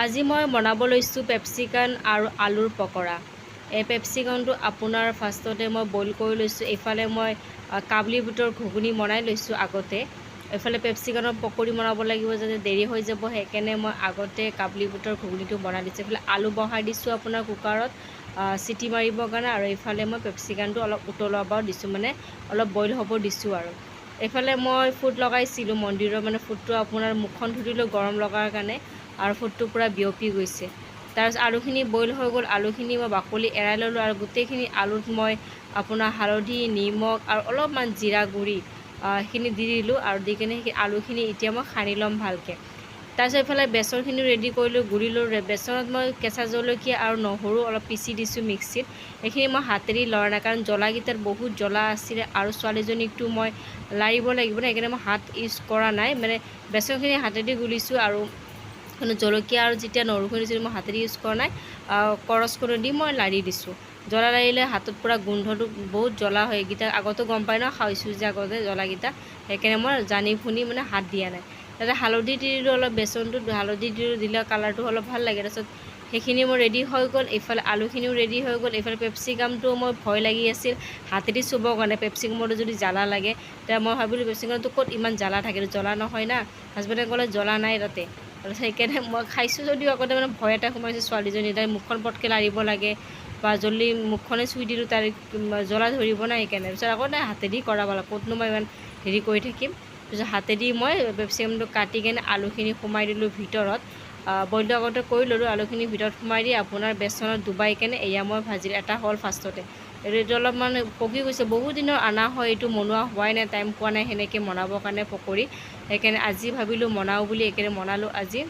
আজি মই বনাব লৈছোঁ পেপচিকান আৰু আলুৰ পকৰা। এই পেপচিকানটো আপোনাৰ ফাৰ্ষ্টতে মই বইল কৰি লৈছোঁ। এইফালে মই কাবলি বুটৰ ঘুগুনি বনাই লৈছোঁ আগতে। এইফালে পেপচিকানৰ পকৰি বনাব লাগিব, যাতে দেৰি হৈ যাব, সেইকাৰণে মই আগতে কাবলি বুটৰ ঘুগুনিটো বনাই দিছোঁ। এইফালে আলু বহাই দিছোঁ আপোনাৰ কুকাৰত চিটি মাৰিবৰ কাৰণে, আৰু এইফালে মই পেপচিকানটো অলপ উতলাব দিছোঁ, মানে অলপ বইল হ'ব দিছোঁ। আৰু এইফালে মই ফুট লগাইছিলোঁ মন্দিৰৰ, মানে ফুটটো আপোনাৰ মুখখন ধুতিলোঁ গৰম লগাৰ কাৰণে, আৰু ফুটটো পূৰা বিয়পি গৈছে। তাৰপিছত আলুখিনি বইল হৈ গ'ল, আলুখিনি মই বাকলি এৰাই ল'লোঁ, আৰু গোটেইখিনি আলুত মই আপোনাৰ হালধি, নিমখ আৰু অলপমান জিৰা গুড়ি সেইখিনি দি দিলোঁ, আৰু দি কিনে সেই আলুখিনি এতিয়া মই সানি ল'ম ভালকৈ। তাৰপিছত এইফালে বেচনখিনি ৰেডি কৰিলোঁ, গুৰিলোঁ। বেচনত মই কেঁচা জলকীয়া আৰু নহৰু অলপ পিচি দিছোঁ মিক্সিত। এইখিনি মই হাতেদি লৰা নাই, কাৰণ জ্বলাকেইটাত বহুত জ্বলা আছিলে, আৰু ছোৱালীজনীকতো মই লাৰিব লাগিব ন, সেইকাৰণে মই হাত ইউজ কৰা নাই, মানে বেচনখিনি হাতেদি গুলিছোঁ। আৰু জলকীয়া আৰু যেতিয়া নহৰুখিনি দিছিলোঁ মই হাতেদি ইউজ কৰা নাই, কৰচখনো দি মই লাৰি দিছোঁ। জ্বলা লাৰিলে হাতত পূৰা গোন্ধটো বহুত জ্বলা হয়, এইকেইটা আগতো গম পাই ন, খাইছোঁ যে আগতে জ্বলাকেইটা, সেইকাৰণে মই জানি শুনি মানে হাত দিয়া নাই। তাতে হালধি দি দিলোঁ অলপ, বেচনটোত হালধি দিলে কালাৰটো অলপ ভাল লাগে। তাৰপিছত সেইখিনি মোৰ ৰেডি হৈ গ'ল, এইফালে আলুখিনিও ৰেডি হৈ গ'ল। এইফালে পেপচিকামটো মই ভয় লাগি আছিল হাতেদি চুবৰ কাৰণে, পেপচিকামটো যদি জ্বালা লাগে। তেতিয়া মই ভাবিলোঁ পেপচিকামটো ক'ত ইমান জ্বালা থাকে, জ্বলা নহয় না। হাজবেণ্ডে ক'লে জ্বলা নাই তাতে। আৰু সেইকাৰণে মই খাইছোঁ যদিও আগতে মানে ভয় এটা সোমাইছে ছোৱালীজনী, তাই মুখখন পটকৈ লাৰিব লাগে, বা জলদি মুখখনে চুই দিলোঁ, তাই জ্বলা ধৰিব নাই, সেইকাৰণে। তাৰপিছত আকৌ নাই হাতেদি কৰা ভাল, ক'তনো মই ইমান হেৰি কৰি থাকিম। তাৰপিছত হাতেদি মই পেপচিকামটো কাটি কিনে আলুখিনি সোমাই দিলোঁ ভিতৰত। বইলটো আগতে কৰি ল'লোঁ, আলুখিনি ভিতৰত সোমাই দি আপোনাৰ বেচনত ডুবাই কেনে এয়া মই ভাজিলোঁ। এটা হ'ল ফাৰ্ষ্টতে, এইটো অলপমান পকি গৈছে, বহুত দিনৰ অনা হয়, এইটো বনোৱা হোৱাই নাই, টাইম পোৱা নাই সেনেকৈ বনাবৰ কাৰণে পকৰি, সেইকাৰণে আজি ভাবিলোঁ বনাওঁ বুলি, সেইকাৰণে বনালোঁ আজি।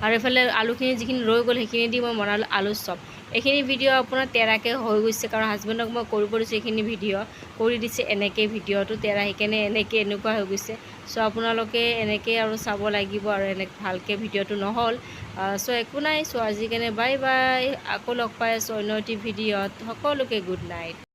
আৰু এইফালে আলুখিনি যিখিনি ৰৈ গ'ল সেইখিনি দি মই বনালোঁ আলু চপ। এইখিনি ভিডিঅ' আপোনাৰ তেৰাকৈ হৈ গৈছে, কাৰণ হাজবেণ্ডক মই কৰিব দিছোঁ এইখিনি ভিডিঅ' কৰি দিছে এনেকৈ, ভিডিঅ'টো তেৰা, সেইকাৰণে এনেকুৱা হৈ গৈছে। চ' আপোনালোকে এনেকৈ আৰু চাব লাগিব, আৰু ভালকৈ ভিডিঅ'টো নহ'ল। চ' একো নাই। চ' আজি কাৰণে বাই বাই, আকৌ লগ পাই আছোঁ অন্য এটি ভিডিঅ'ত। সকলোকে গুড নাইট।